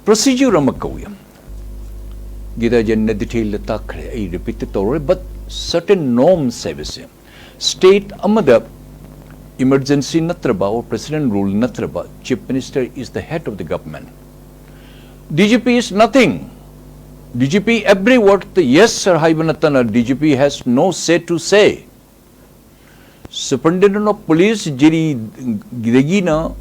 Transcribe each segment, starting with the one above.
procedure amakauya. Gida jenna detail takre I repeat it already, but certain norms service. State amada emergency natraba or president rule natraba, chief minister is the head of the government. DGP is nothing. DGP every word yes sir haibanatana DGP has no say to say. Superintendent of police jiri gidegina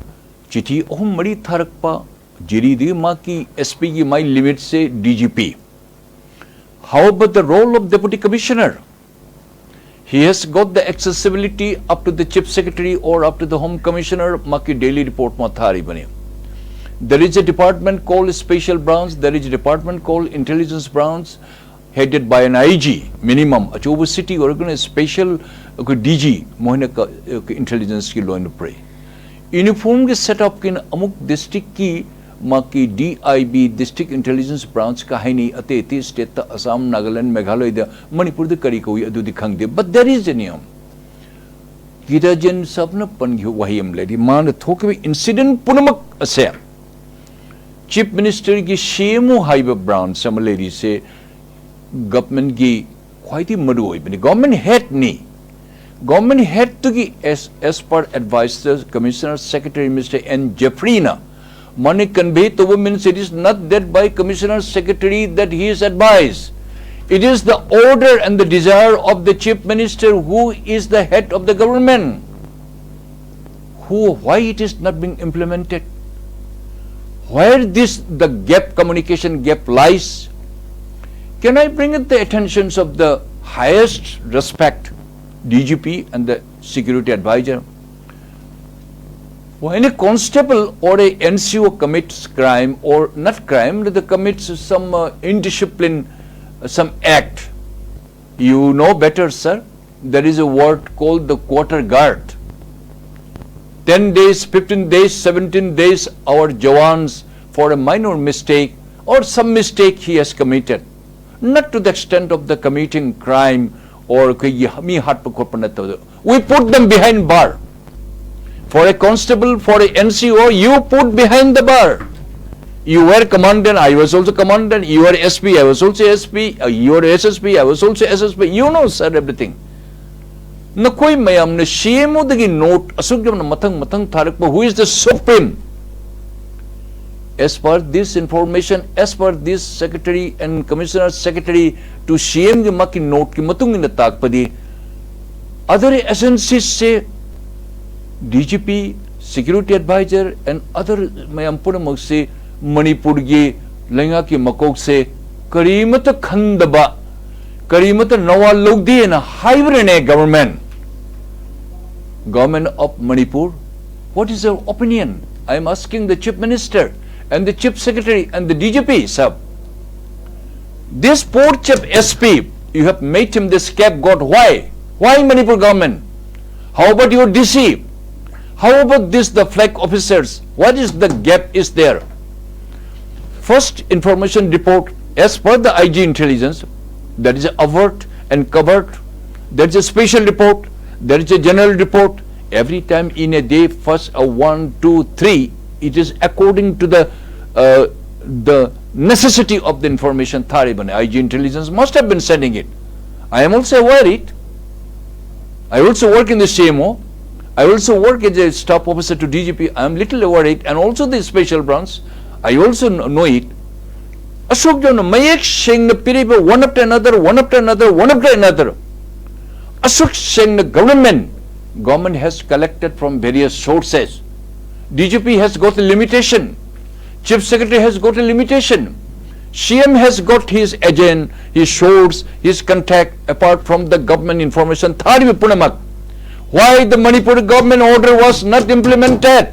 chithi ohum mari tharakpa jiri di maki SP ki my limit say DGP. How about the role of deputy commissioner? He has got the accessibility up to the chief secretary or up to the home commissioner maki daily report mathari bane. There is a department called special branch, there is a department called intelligence branch headed by an IG minimum. Achobu city organ special DG mohine ka intelligence ki law and pray. Uniform ke set up kin amuk district ki maki DIB district intelligence branch ka haini ate state ta Assam, Nagaland, Meghalaya da Manipur da kari ko adu dikhang de, but there is a niyam. Gita jen sabna pan wahiyam lady man thoke incident punamak ase. Chief Minister ki shemu haiba branch some lady say government ki quite madu hoy bani government head ni. Government head to ki as per advice Commissioner Secretary Mr. N. Jeffrina. Money conveyed to women, it is not that by Commissioner Secretary that he is advised. It is the order and the desire of the Chief Minister who is the head of the government. Why it is not being implemented? Where the gap, communication gap lies? Can I bring it the attentions of the highest respect, DGP and the security advisor? When a constable or a NCO commits crime or not crime, they commits some indiscipline, some act. You know better, sir. There is a word called the quarter guard. 10 days, 15 days, 17 days, our Jawans for a minor mistake or some mistake he has committed. Not to the extent of the committing crime or we put them behind bar. For a constable, for a NCO, you put behind the bar. You were commandant, I was also commandant. You were SP, I was also SP. You were SSP, I was also SSP. You know, sir, everything. Na koi mayam na shemo dagi note asugam na matang tharakpa who is the supreme. As per this information, as per this secretary and commissioner secretary to shame the maki note ki matung in the takpadi. Other agencies say DGP, security advisor and other mayampuna magse Manipur gi lenga ki makok se karimata khandaba karimata nawa logdi na hybrid government of Manipur. What is your opinion? I am asking the chief minister and the chief secretary and the DGP, sir. This poor chief SP, you have made him the scapegoat. Why? Why Manipur government? How about your DC? How about this, the flag officers? What is the gap is there? First information report, as per the IG intelligence, there is a avert and covert, there is a special report, there is a general report. Every time in a day, first 1, 2, 3, it is according to the necessity of the information. IG intelligence must have been sending it. I am also aware it. I also work in the CMO. I also work as a staff officer to DGP. I am little worried, and also the special branch. I also know it. Ashok John, Mayek Sheng the Piriba, one after another, one after another, one after another. Ashok Sheng the government has collected from various sources. DGP has got a limitation. Chief Secretary has got a limitation. CM has got his agent, his source, his contact apart from the government information. Why the Manipur government order was not implemented?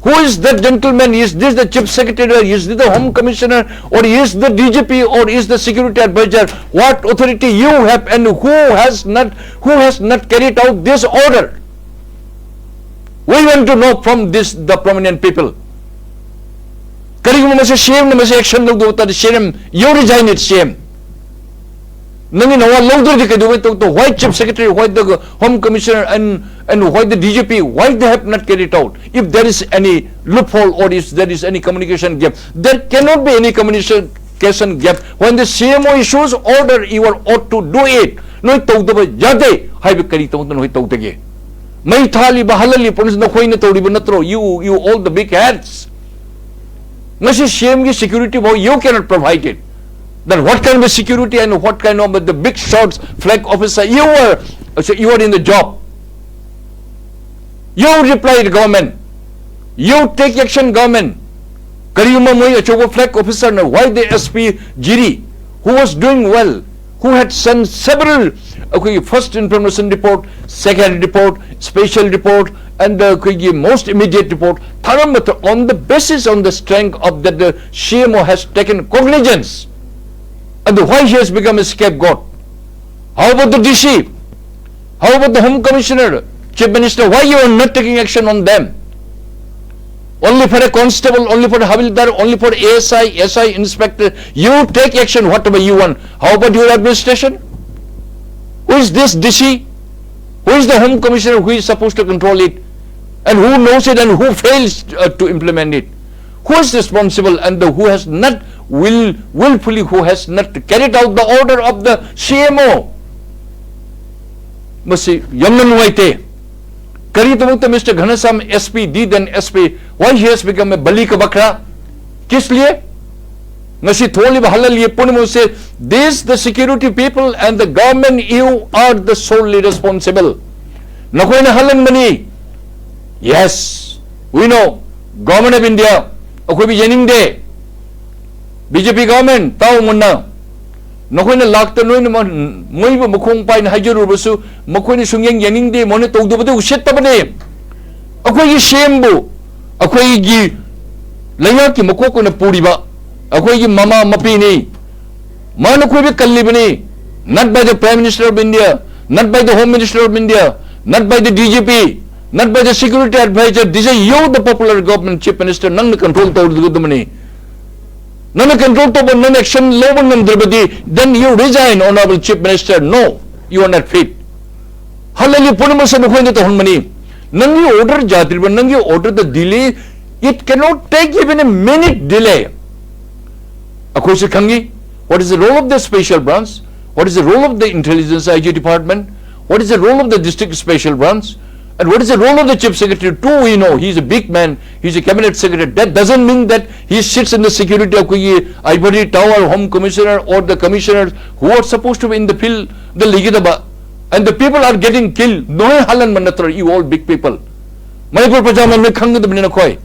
Who is that gentleman? Is this the chief secretary? Is this the home commissioner? Or is the DGP? Or is the security advisor? What authority you have, and who has not carried out this order? We want to know from this the prominent people. Shame, action, you resign it, shame. Nangi nawa lawdra di kadu to why chief secretary, why the home commissioner and why the DGP, why they have not carried it out? If there is any loophole or if there is any communication gap, there cannot be any communication gap. When the CMO issues order, you are ought to do it. No tawdaba jade hay be kari tawd no tawdage. May thali bahalali punis na khoy na tawdi banatro. You all the big heads. Nasi CM ki security bo you cannot provide it. Then what kind of security and what kind of the big shots flag officer you were in the job. You reply to government. You take action government. Kariyuma moy achogo flag officer na why the SP Giri who was doing well, who had sent several first information report, second report, special report, and the most immediate report. On the basis, on the strength of that the CMO has taken cognizance. And why he has become a scapegoat? How about the DC? How about the Home Commissioner, Chief Minister? Why you are not taking action on them? Only for a constable, only for a Havildar, only for ASI, SI inspector. You take action whatever you want. How about your administration? Who is this DC? Who is the Home Commissioner who is supposed to control it? And who knows it and who fails to implement it? Who is responsible and who has not willfully, who has not carried out the order of the CMO? Masi Yamnan Waite. Karitamukta Mr. Ghanasam SP, then SP. Why he has become a Balika Bakra? Kis liye? Masi Tholi Bahalal ye Punimu say, this the security people and the government, you are the solely responsible. Nakoina Halan Mani. Yes, we know. Government of India, Akubi Jening Day, BJP government, Tao Munna, Nakoina Lakta Noin Moiba Mukong Pine Hajuru Busu, Mokoni Sunging Yening Day, Moneto Dubu Shetabane, Akoyi Shembu, Akoyi Layaki Mokoko na Puriba, Akoyi Mama Mapini, Manakobi Kalibani, not by the Prime Minister of India, not by the Home Minister of India, not by the DGP, not by the security advisor. This is you, the popular government chief minister. None control to the money. None control to none action. Then you resign, honorable chief minister. No, you are not fit. Halali Punimus and Huenda to money. None you order Jatir, none you order the delay. It cannot take even a minute delay. Akosi Kangi, what is the role of the special branch? What is the role of the intelligence IG department? What is the role of the district special branch? And what is the role of the chief secretary? Too, we know, he is a big man, he is a cabinet secretary. That doesn't mean that he sits in the security of Ivory Tower, Home Commissioner or the commissioners who are supposed to be in the field, the Ligidaba. And the people are getting killed. No halan manatra, you all big people. Manipur Pajaman may Kang the Minakoi.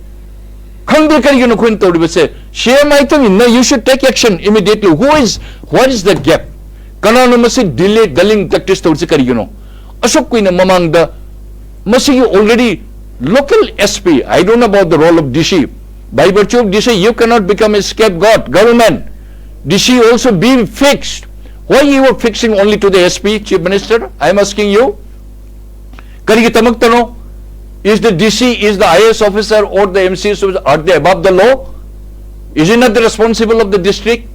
Kang the Kari Quinto will say, shame item, no, you should take action immediately. What is the gap? Kananamasi delay, dulling tactics towards the Karigano. Ashok Queen among the Masi already local SP. I don't know about the role of DC. By virtue of DC, you cannot become a scapegoat. Government, DC also be fixed. Why you are fixing only to the SP, Chief Minister? I am asking you. Karigitamaktano, is the DC, is the IS officer or the MCS officer, are they above the law? Is he not the responsible of the district?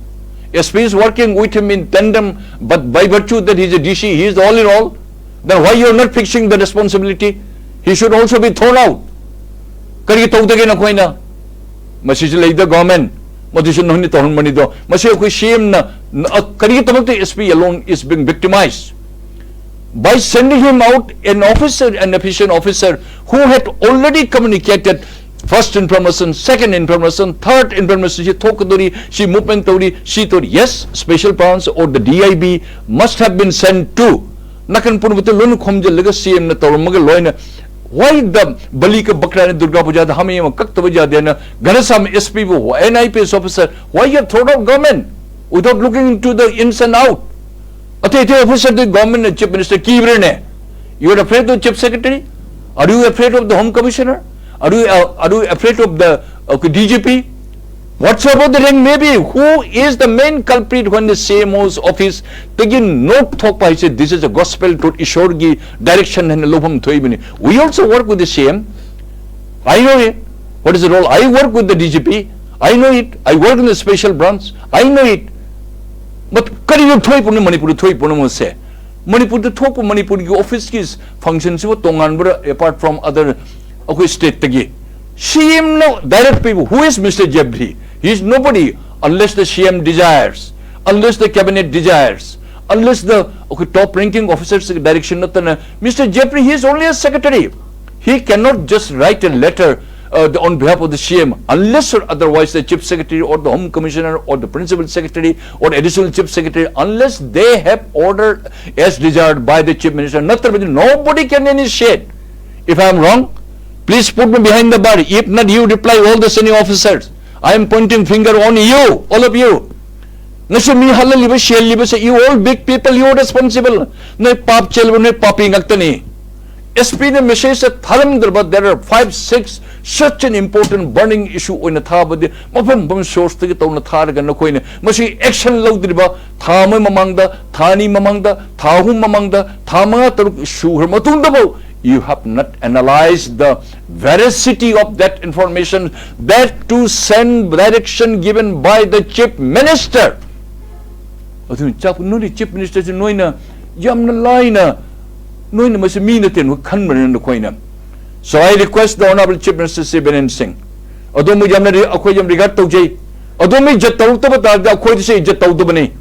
SP is working with him in tandem, but by virtue that he is a DC, he is all in all. Then why you are not fixing the responsibility? He should also be thrown out. Kari tawdage na koina. Masisi the government. Madisyon no ni tahon manido. Masi ko shame na kari tamagte SP alone is being victimized by sending him out an officer, an efficient officer who had already communicated first information, second information, third information. She talk she movement she thought yes, special branch or the DIB must have been sent to. Nakan punbuto lun khomje lega CM na tawmaga loina. Why the Balika Bakra Durga Puja the Hami Kaktabaja then Ganasam SP NIPS officer? Why you have thrown out government without looking into the ins and out? Ate officer the government and chief minister Kibrene. You are afraid of the chief secretary? Are you afraid of the home commissioner? Are you afraid of the DGP? Whatsoever the rank may be, who is the main culprit when the CMO's office begin not talk by say this is a gospel to 𝗖𝗄𝗄𝗃 direction and lobam thoibini. We also work with the CM. I know it. What is the role? I work with the DGP. I know it. I work in the special branch. I know it. but kari yo thoi pun manipur thoi pun mo se manipur the thop manipur ki office ki function se tongan bra apart from other akoi state tagi CM no direct people. Who is Mr. Jebri? He is nobody unless the CM desires, unless the cabinet desires, unless the top ranking officers direction. Mr. Jebri, he is only a secretary. He cannot just write a letter on behalf of the CM unless or otherwise the chief secretary or the home commissioner or the principal secretary or additional chief secretary, unless they have ordered as desired by the chief minister. Nobody can initiate. If I am wrong, please put me behind the bar. If not, you reply all the senior officers. I am pointing finger on you, all of you. You all big people, you are responsible. No pap chelbo, no papi ngaktani. SP the message that but there are 5-6 such an important burning issue in the Thabadi. Mapam source to get on the Targa no coin. Mashi action low driba, Tama Mamanga, Tani Mamanga, Tahum Mamanga, Tama Shuher Matundabo. You have not analyzed the veracity of that information, that to send direction given by the chief minister. Chief minister noina yamna laina noina mas minatin kanman koina. So I request the honorable chief minister Sibirin Singh. Adomu yamna akoyam regard to jay. Adomi jataw to bata akoy say jataw to bani.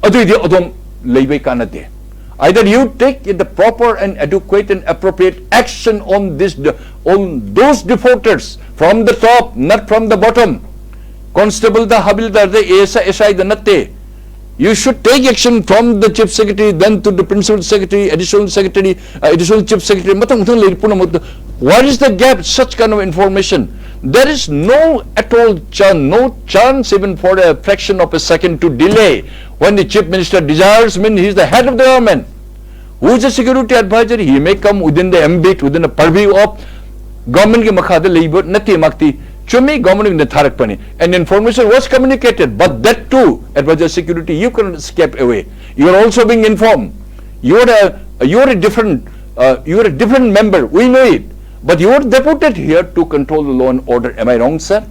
Adu adom lebe kanate. Either you take the proper and adequate and appropriate action on those defaulters from the top, not from the bottom. Constable the Habildar, the SI the Natte. You should take action from the chief secretary, then to the principal secretary, additional chief secretary. What is the gap? Such kind of information. There is no at all chance even for a fraction of a second to delay. When the chief minister desires, he is the head of the government. Who is the security advisor? He may come within the ambit, within the purview of government ke makhada labor nati makti. Chumi government in the Tharak Pani. And information was communicated, but that too, advisor security, you cannot escape away. You are also being informed. You are a different member. We know it. But you are deputed here to control the law and order. Am I wrong, sir?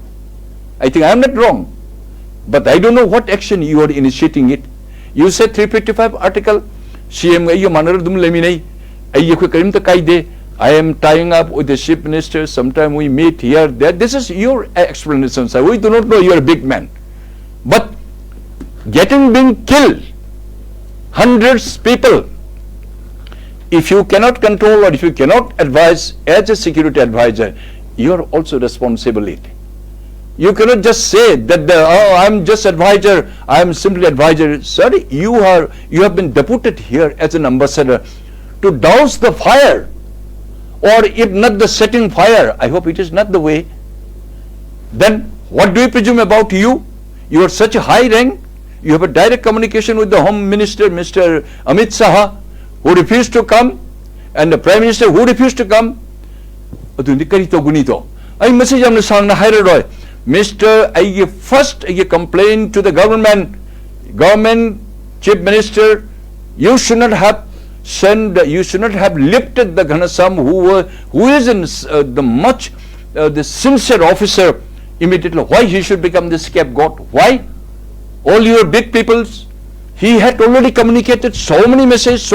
I think I am not wrong. But I don't know what action you are initiating it. You said 355 article. CM I am tying up with the chief minister. Sometime we meet here, there. This is your explanation, sir. We do not know you are a big man. But being killed, hundreds people. If you cannot control or if you cannot advise as a security advisor, you are also responsible. You cannot just say that I am just advisor, I am simply advisor. Sorry, you have been deputed here as an ambassador to douse the fire, or if not the setting fire. I hope it is not the way. Then what do we presume about you? You are such a high rank. You have a direct communication with the Home Minister, Mr. Amit Shah, who refused to come, and the Prime Minister who refused to come. I message am sang na hire Mr. I first complain to the government chief minister, you should not have lifted the Ghanasam who is in the sincere officer immediately. Why he should become the scapegoat? Why? All your big peoples, he had already communicated so many messages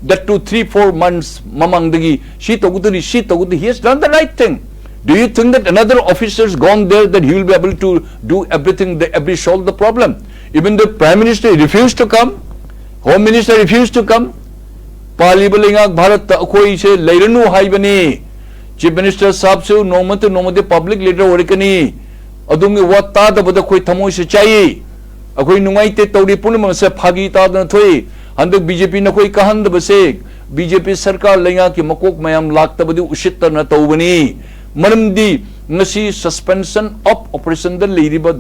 that 2-3-4 months mamangdagi he has done the right thing. Do you think that another officer has gone there that he will be able to do everything, solve the problem? Even the Prime Minister refused to come, Home Minister refused to come. Palibalingak Bharat akoi se lairanu haibani. Chief Minister Saab se nomate public leader orikani. Adungi wat ta da bada koi thamoi se chai. Akoi nungai te tauri punamang se phagi ta da thoi. Handak BJP na koi kahan da base. BJP sarkar lenga ki makok mayam lakta badi ushita na taubani. Manamdi ngasi suspension of operation the leiriba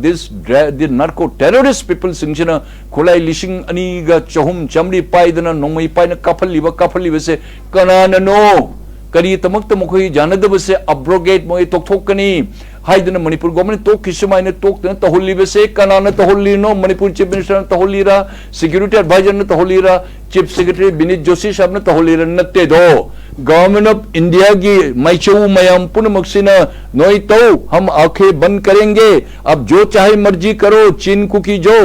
the narco terrorist people singchina khulai lishing aniga chahum chamri paidana nomai paina kafaliba se kanana no kari tamak tamukhoi janadaba se abrogate moi toktokani haidana Manipur government tok kishmaina toktana tahulliba se kanana tahulli no Manipur chief minister tahullira security advisor na tahullira chief secretary Binit Joshi sahab na tahullira natte do government of India की मैचू मयाम पुनः मक्सिना नोई तो हम आंखें बंद करेंगे अब जो चाहे मर्जी करो चीन को की जो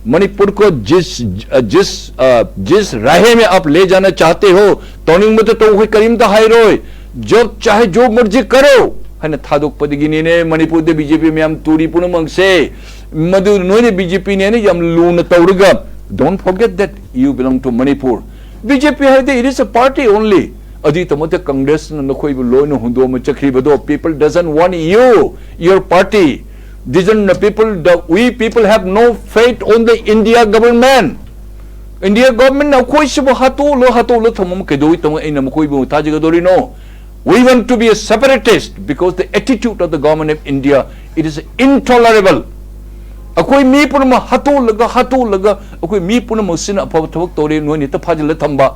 मणिपुर को जिस राह में आप ले जाना चाहते हो तौनिंग में तो करीम तो हाइरोय जब चाहे जो मर्जी करो है थादोपदगिने मणिपुर दे बीजेपी में हम तुरी पुनमंगसे मधु नोने बीजेपी ने यम लून तौरगा don't forget that you belong to Manipur. BJP it is a party only. Adi tamate Congress na nakoi lo no hundo mo chakri bado. People doesn't want you, your party. We people have no faith on the India government. India government na koi sibo hato lo thamam kedoi tamo ina mo koi bo taji gadori no. We want to be a separatist because the attitude of the government of India, it is intolerable. अकोई मी पुनम हतो लगा अकोई मी पुनम सिन अफब थबक तोरे नोनि त फाजल थंबा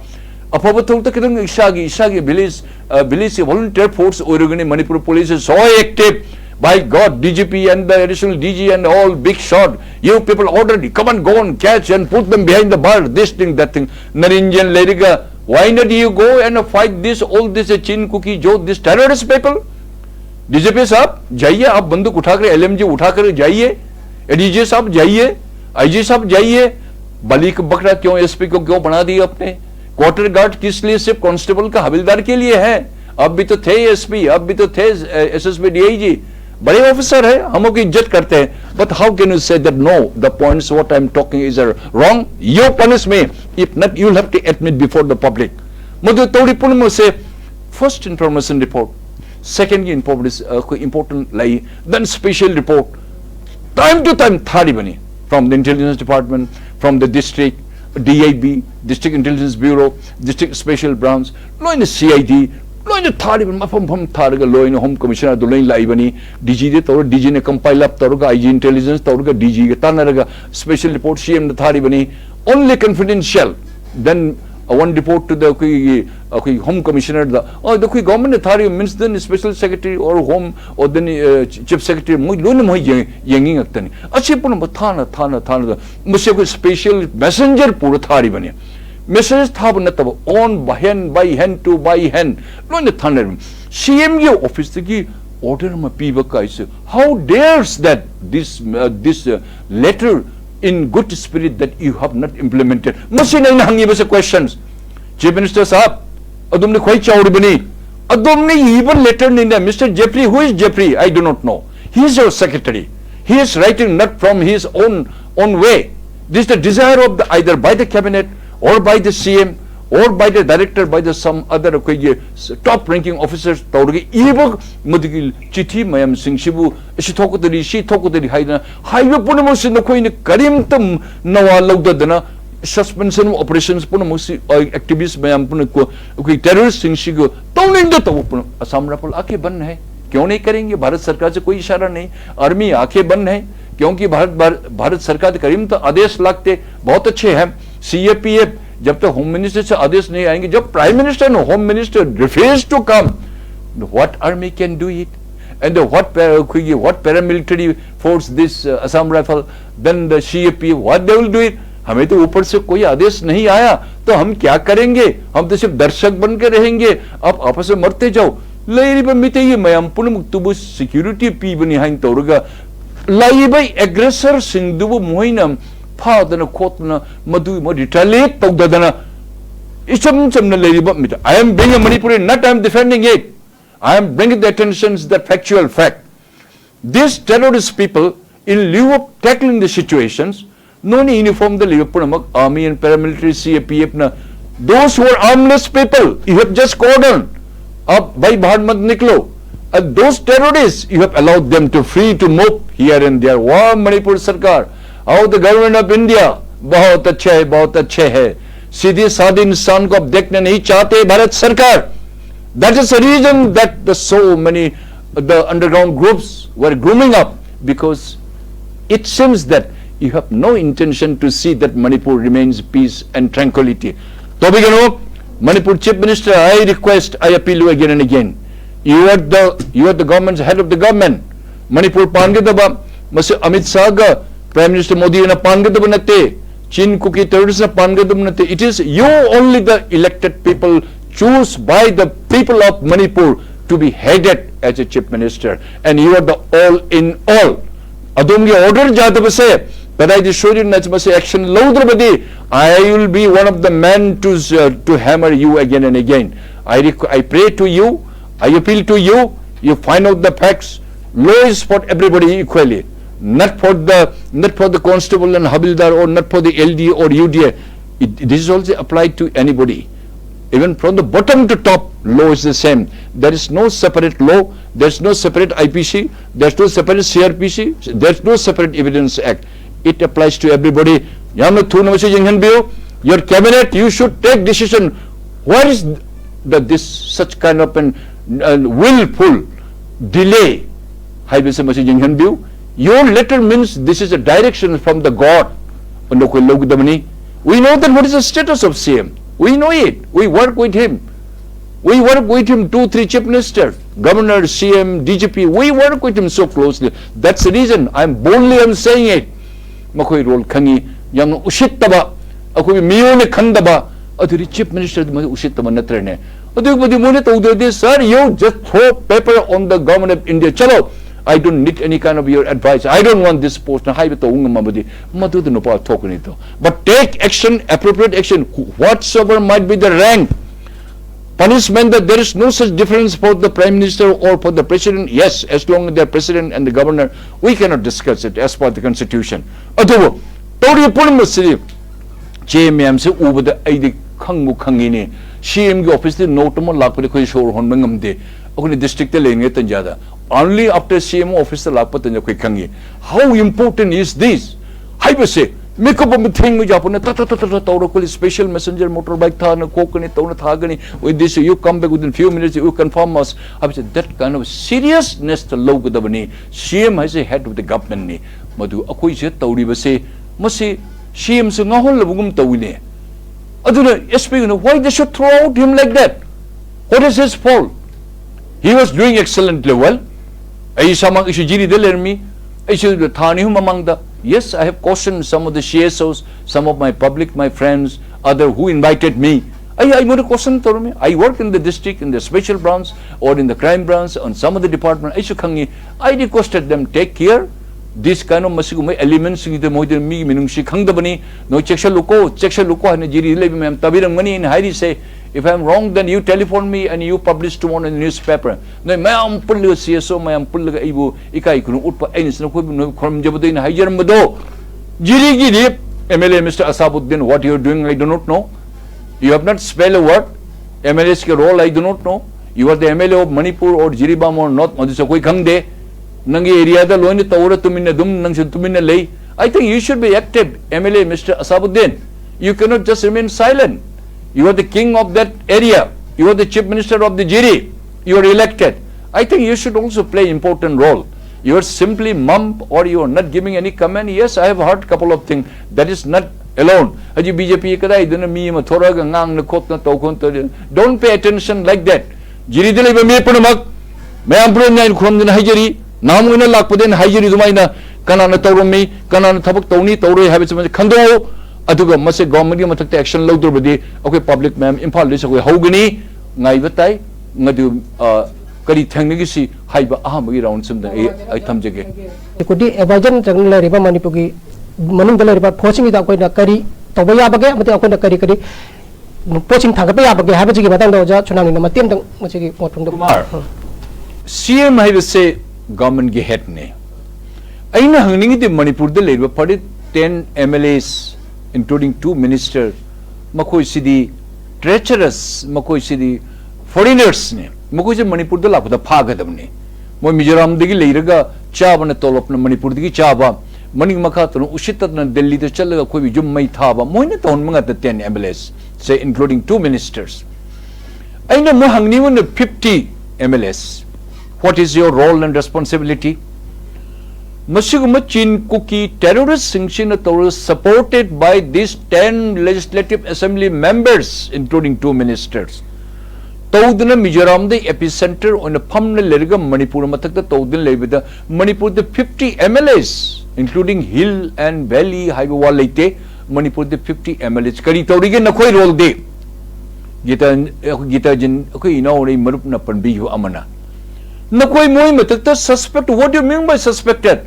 अफब थबक त किदंग इशागी village volunteer force ओरगने Manipur police is so active. By God, DGP and the additional DG and all big shot. You people ordered, come and go and catch and put them behind the bar. This thing, that thing. Narinjan Leriga, why not you go and fight this, all this chin cookie joe, this terrorist people? DGP साहब जाइए, आप बंदूक उठाकर LMG उठाकर जाइए, ADG साहब जाइए, IG साहब जाइए. बली का बकरा क्यों SP को क्यों बना दिया अपने? क्वार्टर गार्ड किस लिए? सिर्फ कांस्टेबल का हविलदार के लिए है. अब भी तो थे SP, अब भी तो थे SSB DIG. बड़े ऑफिसर है, हम उनकी इज्जत करते हैं. But how can you say that no, the points what I am talking is wrong? You punish me. If not, you will have to admit before the public. मुझे थोड़ी पुन में से first information report, second important lie, then special report. Time to time थारी बनी from the intelligence department, from the district DIB, district intelligence bureau, district special branch, low in CID. Lion थारी मफम थारगा lion home commissioner दो lion लाइबनी DG दे तौर DG ने compile up तौर का IG intelligence तौर का DG के तानरगा स्पेशल रिपोर्ट CM ने थारी बनी only confidential. Then one report to the कोई होम कमिश्नर दा और द कोई गवर्नमेंट ने थारी means then special secretary or home or then chief secretary मुझ लोइन मुझ यंगिंग अक्तनी अच्छे पुन थाना मुझसे कोई स्पेशल मैसेंजर पूरा थारी बनी Message thab nataba on by hand to by hand. No in the thunder. CM office the order ma piba kaise. How dares that this letter in good spirit that you have not implemented? Masina in hangi basa questions. Chief Minister Saab, adumne khoi chauri bani. Adumne even letter in there. Mr. Jeffrey, who is Jeffrey? I do not know. He is your secretary. He is writing not from his own way. This is the desire of either by the cabinet or by the CM, or by the director, by the some other top ranking officers, even Mudikil Chiti Mayam Singh Shibu, she talk with the Haida, Highway Punamus in the Queen Karimtum Nawa Logdana, suspension operations Punamusi activists Mayam Punaku, terrorists in Shigo, don't in the Assam Rapple Ake Ban hai. क्यों नहीं करेंगे? भारत सरकार से कोई इशारा नहीं. Army आंखें बंद है क्योंकि भारत सरकार करीम तो आदेश लगते बहुत अच्छे हैं. CAPF जब तक होम मिनिस्टर से आदेश नहीं आएंगे, जब प्राइम मिनिस्टर और home minister refuse to come, what army can do it and what paramilitary force this Assam rifle, then the CAPF what they will do it. हमें तो ऊपर से कोई आदेश नहीं आया तो हम क्या करेंगे? हम तो सिर्फ दर्शक बन के रहेंगे. आप आपस में मरते जाओ. लेरिबा मिते मयाम पुनमुक्तुबु सिक्योरिटी पीबनी हाइन तौरगा लाइबा एग्रेसर सिंगदुबु मोइना फादना खोतना मधु म रिटेलिएट तौदना इचम चमना लेरिबा मिता. I am being a Manipuri, not I am defending it. I am bringing the attention to that factual fact. These terrorist people, in lieu of tackling the situations, no need uniform the Liverpool army and paramilitary CAPF na. Those who are armless people, you have just cordoned. अब भाई बाहर मत निकलो. Those terrorists, you have allowed them to free to move here and there. वाह मणिपुर सरकार, how the government of India बहुत अच्छे है. सीधे साधे इंसान को अब देखने नहीं चाहते भारत सरकार. That is the reason that so many the underground groups were grooming up, because it seems that you have no intention to see that Manipur remains peace and tranquility. तो begin Manipur Chief Minister, I request, I appeal you again and again. You are the government's head of the government. Manipur Pangadaba, Mr. Amit Saga, Prime Minister Modi na Pangadaba nate, Chin Cookie terrorists na Pangadaba nate. It is you only the elected people choose by the people of Manipur to be headed as a Chief Minister, and you are the all in all. Adumge order jadaba se Kadai Shuri Nachmasi action Lodrabadi, I will be one of the men to hammer you again and again. I pray to you, I appeal to you, you find out the facts. Law is for everybody equally, not for the constable and habildar, or not for the LD or UDA. This is also applied to anybody. Even from the bottom to top, law is the same. There is no separate law, there is no separate IPC, there is no separate CRPC, there is no separate Evidence Act. It applies to everybody. Your cabinet, you should take decision. What is this such kind of an willful delay? Your letter means this is a direction from the God. We know that what is the status of CM. We know it. We work with him. We work with him, 2-3 chief ministers, governor, CM, DGP. We work with him so closely. That's the reason I'm boldly saying it. Makoi role kangi yang usittaba akoi miyone khandaba aduri chief minister usittaba natrene adu bodi mone tawde sir, you just throw paper on the government of India. Chalo, I don't need any kind of your advice. I don't want this post na haibe to ungamabadi madu no pa talkini to, but take action, appropriate action, whatsoever might be the rank. Punishment, that there is no such difference for the Prime Minister or for the President. Yes, as long as they are President and the Governor, we cannot discuss it as per the Constitution. Adubo, Tori Purmasi, JMM se Ubada Aidi Kangu Kangini, CM office the Notamo Lapako Shore Honmangamde, only district lane Tanjada. Only after CM office the Lapatan Kangi. How important is this? I say, make up a thing with Japan, special messenger motorbike Thana, coconut, Thagani, with this, you come back within a few minutes, you confirm us. I said, that kind of seriousness to low with the money. CM has a head of the government. Madu Akois Tauri Base, Masi, CM Sangahol Bugum Tawine. Aduna, SP, why they should throw out him like that? What is his fault? He was doing excellently well. I samang ishujiri delermi, I should the Thanihum among the. Yes, I have cautioned some of the CSOs, some of my public, my friends, other who invited me. I made a caution to me. I work in the district, in the special branch, or in the crime branch, on some of the department. I requested them, take care. This kind of elements in the me minungshi kangdabani, no checksha luko, and jiri levim tabiram money in Heidi say, if I'm wrong, then you telephone me and you publish tomorrow in the newspaper. No, my pull CSO, my pull ibu, ikai kunu utpa, and no from Jabudin Hajarmado. Jiri Gidip, MLA Mr. Asabuddin, what you are doing, I do not know. You have not spelled a word. MLA's role, I do not know. You are the MLA of Manipur or Jiribam or not, Madisakoi Kangde. Nangi area the loin Taura Tumina Dum Nang Tumina Lay. I think you should be active, MLA Mr. Asabuddin. You cannot just remain silent. You are the king of that area. You are the chief minister of the Jiri. You are elected. I think you should also play important role. You are simply mum or you are not giving any comment. Yes, I have heard couple of things. That is not alone. BJP kadai dana mi mathora ngang na kot na tokon to. Don't pay attention like that. Jiri dili ba mi punamak. May ampro na khom din hajiri. Namu na lakpuden hajiri dumai na kana na tawromi kana na thabak tawni tawroi habits khando. Aduga mase government ki mathakta action lawdrbadi okay public ma'am imphal lisa ko hogani ngai batai ngadu kari thangnagi si haiba aham gi round sum da ai thamjege kudi evasion jangle riba manipugi manung dala riba forcing da koi na kari tawaya bage mate akoi na kari poaching thanga pa ya bage ha bagi batang da ja chunang ni ma tem dang mase gi motung da CM haiba se government gi head ne aina hangningi de Manipur da leiba padi 10 MLAs including 2 ministers, Makoi Sidi treacherous, Makoi Sidi foreigners, Makoi Manipur the Lap, the Pagadamni. Mo Mizoram the Liraga, Chaba and Tolop, Manipur the Chaba, Maning Makatan, Ushitan and Delhi, the Chala, 𝗏𝗏𝗏𝗏𝗏, Moinaton at the 10 MLS, say including 2 ministers. I know Mohang the 50 MLS. What is your role and responsibility? Chin Cookie terrorist sanction supported by these 10 legislative assembly members, including 2 ministers. Tawdana Mizoram the epicenter on a Pamna Lerga Manipur Matak Tawdin Levida Manipur the 50 MLAs, including Hill and Valley Highway Manipur the 50 MLAs. Kari Tawdigan Nakoi roll day. Gita Jin okay now Marup Napan Bihu Amana. Nakoi Moi Matak suspect. What do you mean by suspected?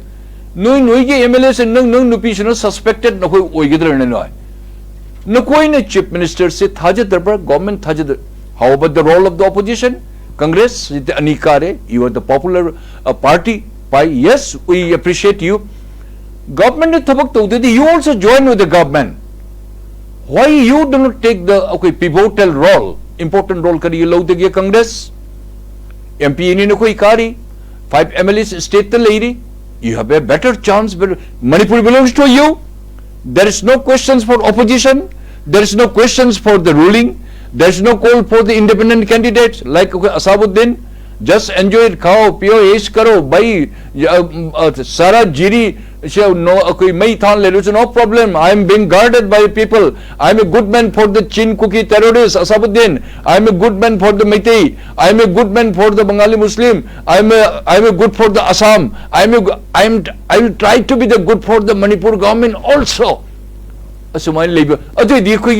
Noi MLA and nung nupi suspected no oigidra and annoy. No coin chief minister say Thaja government Thaja. How about the role of the opposition? Congress, Anikare, you are the popular party. Yes, we appreciate you. Government you also join with the government. Why you do not take the pivotal role, important role kari you log the Congress? MP in Kari, 5 MLAs state the lady. You have a better chance, but Manipur belongs to you. There is no questions for opposition. There is no questions for the ruling. There is no call for the independent candidates like Asabuddin. Just enjoy it, khao, pio, ace karo, buy, Sara Jiri, no problem. I am being guarded by people. I am a good man for the 𝗙 terrorists, Asabuddin. I am a good man for the 𝗦𝗢𝗢𝗢. I am a good man for the Bengali Muslim. I am a good for the Assam. I will try to be the good for the Manipur government also. Asumay labor. Adu di ko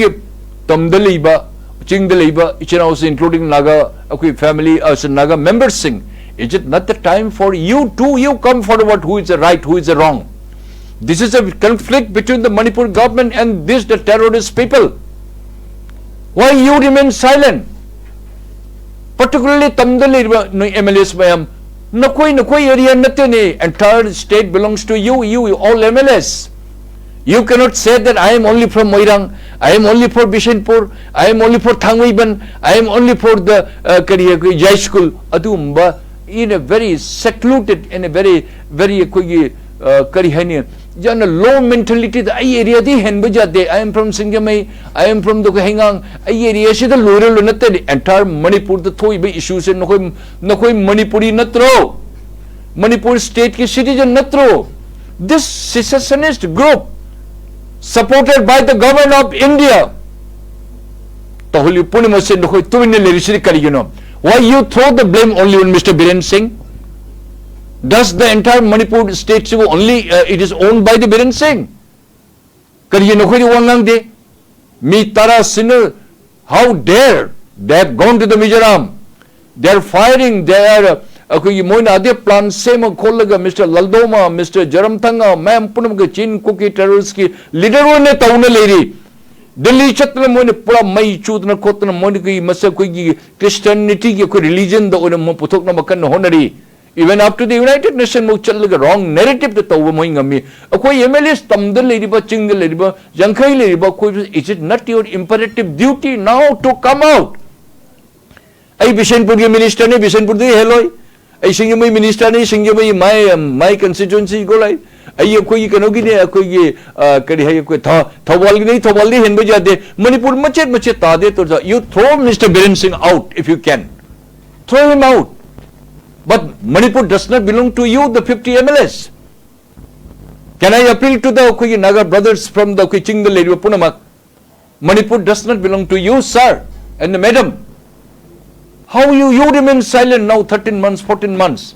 tamda labor. Ching the labor, including Naga family, Naga members sing. Is it not the time for you come forward who is the right, who is the wrong? This is a conflict between the Manipur government and the terrorist people. Why you remain silent? Particularly Tamdali MLAs mayam. Nakoi area natane. Entire state belongs to you all MLAs. You cannot say that I am only from Moirang, I am only for Bishanpur, I am only for Thangwiban, I am only for the Jai School. Adumba in a very secluded, in a very Karihanian. Jana low mentality, the area the Henbajade, I am from Singamay, I am from the Hengang, area she the Lural Lunate, entire Manipur, the Toibe issues and Nakoi Manipuri Natro. Manipur state citizen Natro. This secessionist group supported by the government of India. Why you throw the blame only on Mr. Biren Singh? Does the entire Manipur state only it is owned by the Biren Singh? Me Tara Sinner, how dare they have gone to the Mizoram? They are firing, they are plan same Mr. Laldoma, Mr. Jaramthanga, Ma'am Punam 𝗙 terrorist leader one tauna lady. Delhi Chatna Moni Pura Mai Chudna Kotana Moniki Masaki Christianity religion the Putok Namakan Honori. Even up to the United Nations Muchal wrong narrative the Tawamingami. Akoi MLAs Tamda Ladiba Ching the Ladiba, Jankai Ladiba, is it not your imperative duty now to come out? I Bishanpur minister, Bishanpur hello. I sing my minister, sing my constituency go like. I Kanogine, Tawali, Henbajade, Manipur Machet, you throw Mr. Biren Singh out if you can. Throw him out. But Manipur does not belong to you, the 50 MLAs. Can I appeal to the Naga brothers from the Ching the Lady of Punamak? Manipur does not belong to you, sir, and the madam. How you remain silent now 13 months, 14 months?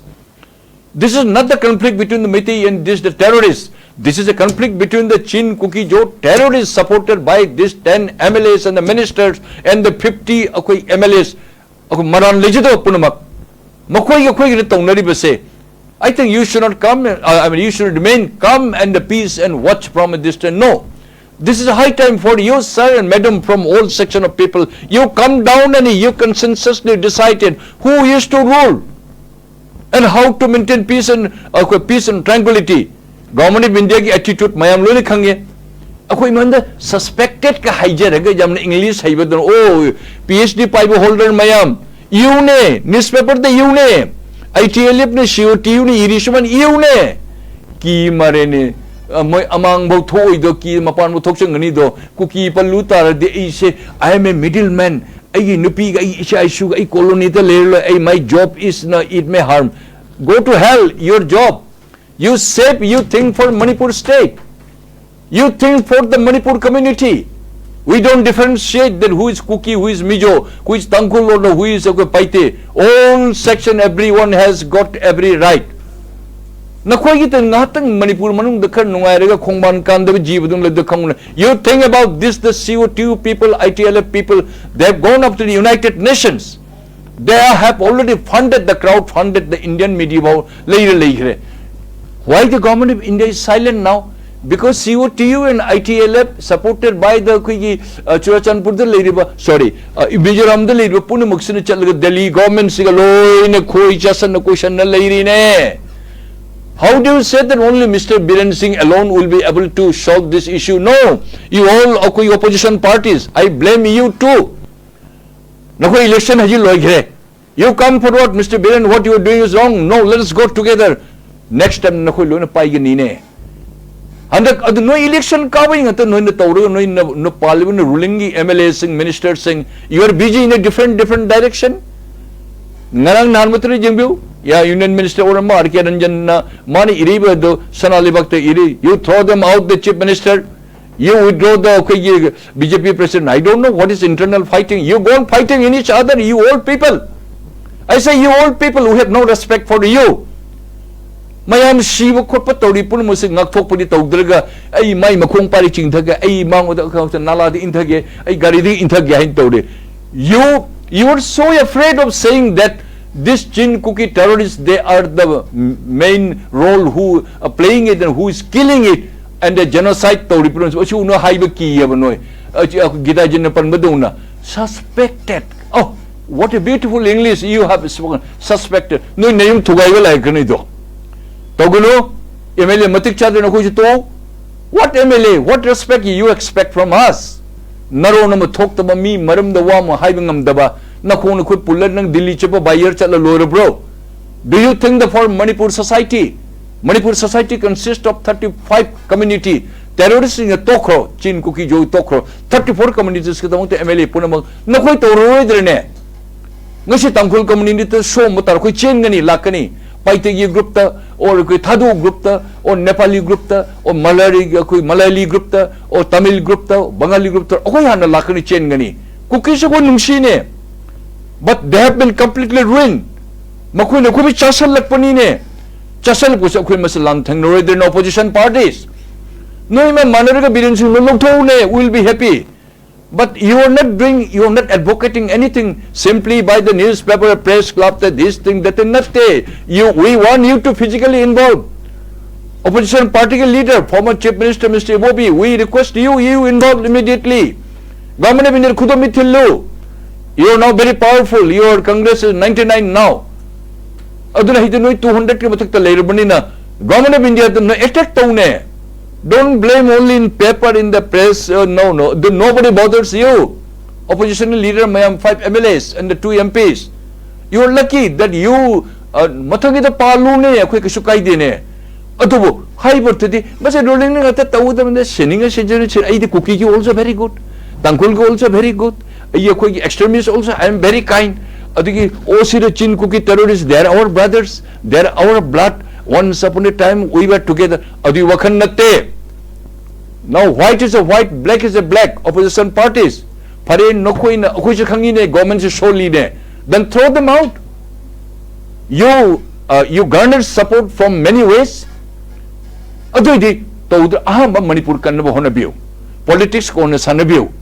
This is not the conflict between the 𝗦𝗢𝗢𝗢 and the terrorists. This is a conflict between the 𝗙 terrorists supported by these 10 MLAs and the ministers and the 50 MLAs. Maran Legido Punamak. I think you should not come, you should remain calm and the peace and watch from a distance. No. This is a high time for you, sir and madam, from all section of people. You come down and you consensuously decided who is to rule and how to maintain peace and tranquility. Government of India attitude, mayam loli khange. Ako imanda suspected ka hijaraga jamna English haibadon. Oh, PhD pipe holder mayam. You ne newspaper the you ne. ITLF ne COTU ne irishuman you ne. Ki mare ne. Among both the key, Mapan Motoksangani do, Cookie Paluta, I am a middleman. I nupi, I sugar, I colony the layer, my job is no, it may harm. Go to hell, your job. You save, you think for Manipur state. You think for the Manipur community. We don't differentiate that who is Cookie, who is Mijo, who is Tangkul, or who is Paite. All section, everyone has got every right. Manipur Manung the Karnunga Kongban Kanda Jibudum the Kong. You think about this, the CO2 people, ITLF people, they have gone up to the United Nations. They have already funded the crowd, funded the Indian media later. Why the government of India is silent now? Because COTU and ITLF supported by the ꯆꯨꯔꯥꯆꯥꯟꯄꯨꯔꯗ ꯂꯩꯔꯤꯕ ꯃꯤꯖꯣꯔꯥꯝꯗ ꯂꯩꯔꯤꯕ ꯄꯨꯝꯅꯃꯛꯁꯤꯅ ꯆꯠꯂꯒ ꯗꯦꯜꯂꯤ ꯒꯣꯚꯔꯟꯃꯦꯟꯠꯁꯤꯒ ꯂꯣꯏꯅ ꯈꯣꯏ ꯆꯥꯁꯟꯅ ꯀꯣꯏꯁꯟꯅ ꯂꯩꯔꯤꯅꯦ. How do you say that only Mr. Biren Singh alone will be able to solve this issue? No, you all opposition parties, I blame you too. Nakoi election haji loigre. You come forward, Mr. Biren, what you are doing is wrong. No, let us go together. Next time nakoi loina paigani ne. Handak adu no election kawai ngata no na tawro no parliament ruling MLA sing minister sing. You are busy in a different direction. Ngarang nanmatri jengbiu. Yeah, Union Minister or 𝗬𝗡𝗦 𝗔𝗟 money iriba do sanalibak iri. You throw them out, the chief minister. You withdraw the BJP president. I don't know what is internal fighting. You go on fighting in each other, you old people. I say you old people who have no respect for you. Mayam shiva khotpa tawri pun musi ngakthokpadi tawdraga ai mai makhong pari chingthaga ai mangoda nala di inthage ai gari di inthage hain tawre. You are so afraid of saying that this 𝗔𝗡𝗔𝗡𝗖𝗛 terrorists, they are the main role who are playing it and who is killing it, and the genocide to reproduce. What you know, suspected. Oh, what a beautiful English you have spoken. Suspected. No name to go like Ganido. Toguno, MLA Matik Chadana. What MLA? What respect you expect from us? Naro nama talk to me, Maram the Wam, Hibingam Daba. Nakuna could pull it and Dilly Chapa by your chala lower bro. Do you think that for Manipur society consists of 35 community terrorists in a Tokro, 𝗔𝗡𝗔𝗡𝗦 Tokro, 34 communities among the MLA Punama, Nakoi to Roidrene. Nashi Tankul community to show Mutar Chingani, Lakani, Paitegi group or Thadu group or Nepali group or Malayali group or Tamil group, Bengali group, Oyana Lakani Chingani. Kukisha Nungshine. But they have been completely ruined. Makui na kubi chasal lakpanine. Chasal ko sa kui masalang thang no in opposition parties. No iman manaraga Biren Singh no ne will be happy. But you are not advocating anything simply by the newspaper press club that this thing that and that day. We want you to physically involve. Opposition party leader, former Chief Minister Mr. 𝗵𝗡𝗡𝗦, we request you involved immediately. Government of India kudomithillu. You are now very powerful. Your Congress is 99 now. Aduna hitinu 200 ke matak ta leirbanina. Government of India to attack taune. Don't blame only in paper, in the press. No. Nobody bothers you. Opposition leader, mayam 5 MLAs and the 2 MPs. You are lucky that you matagi the palune akoi kasukai dine. Atubu high birthday. But I don't know that tawudam the sending a schedule. I the cookie also very good. Tankul also very good. Extremists also, I am very kind. 𝗔𝗡𝗔𝗡𝗦 terrorists, they are our brothers, they are our blood. Once upon a time we were together. Now white is a white, black is a black. Opposition parties. Government is so lead. Then throw them out. You garnered support from many ways. Manipur politics ko sanabiu.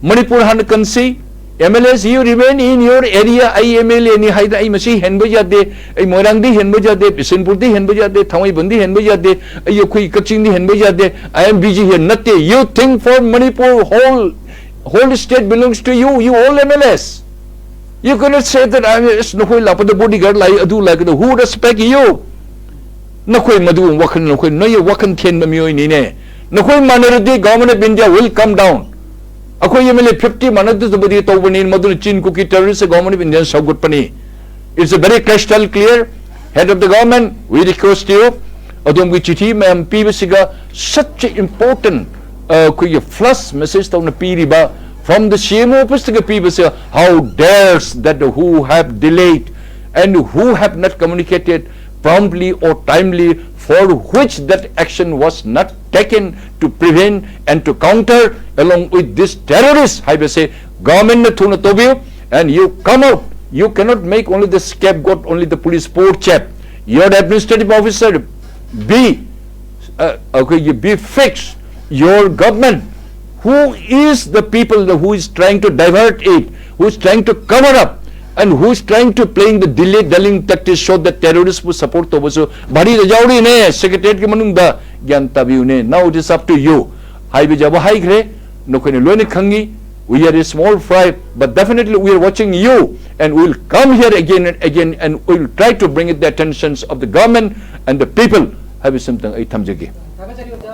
Manipur han kansi MLAs you remain in your area. I MLA ni haida I masi henbajade I Moirangdi henbajade Pisinpurdi henbajade Thamaibundi henbajade I Yokui Kachindi henbajade I am busy here nothing. You think for Manipur whole state belongs to you. You all MLAs. You cannot say that I am Nokoi Lapa the bodyguard like adu like the who respect you. Nokoi Madu Wakan Nokoi no you Wakan Ken Mamio in Nine. Nokoi Manaradi government of India will come down. Ako MLA 50 manadus the body tawani madun 𝗔𝗡𝗔𝗡𝗦 terrorists government of India so good pani. It's a very crystal clear. Head of the government, we request you. Adum we chithi ma'am 𝗵𝗡𝗍𝗔 such an important flush message to 𝗵𝗡𝗍𝗔 from the CM office to 𝗵𝗡𝗍𝗔. How dares that who have delayed and who have not communicated promptly or timely, for which that action was not taken to prevent and to counter along with this terrorist. I will say government thuna tobiu and you come out. You cannot make only the scapegoat, only the police poor chap. Your administrative officer be fixed. Your government, who is the people who is trying to divert it, who is trying to cover up, and who is trying to playing the delay-dulling tactics show that terrorists will support to was bari the jauri ne secretariat ke manung da gyan tabiu ne. Now it is up to you. Hai bi jabo hai gre no kone loine khangi. We are a small fry, but definitely we are watching you, and we will come here again and again, and we will try to bring it the attentions of the government and the people. Have something I thamjagi.